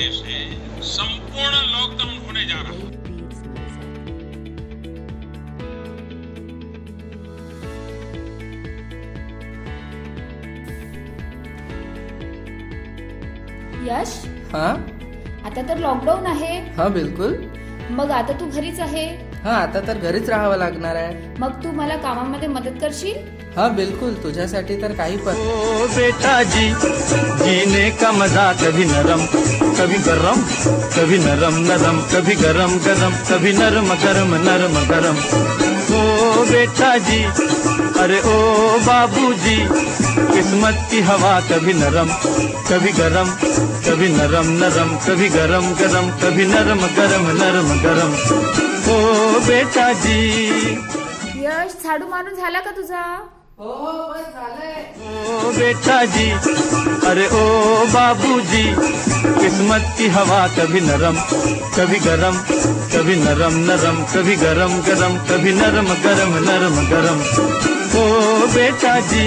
वजह से संपूर्ण लॉकडाउन होने जा रहा है। यश, हाँ आता तर लॉकडाऊन आहे. हाँ बिलकुल. मग आता तू घरीच आहे. हाँ आता तर घरीच राहावं लागणार आहे. मग तू मला कामामध्ये मदत करशील? हाँ बिल्कुल, तुझ्यासाठी तर काही पण. ओ बेटा जी, जीने का मजा कभी नरम कभी गरम, कभी नरम नरम कभी गरम गरम, कभी नरम गरम नरम गरम. ओ बेटा जी, अरे ओ बाबूजी, किस्मत की हवा कभी नरम कभी गरम, कभी नरम नरम कभी गरम गरम, कभी नरम गरम नरम गरम. ओ बेटा जी. यश, झाडू मारून झाला का तुझा? ओ बेटा जी, अरे ओ बाबूजी, किस्मत की हवा कभी नरम कभी गरम, कभी नरम नरम कभी गरम गरम, कभी नरम गरम नरम गरम. ओ बेटा जी.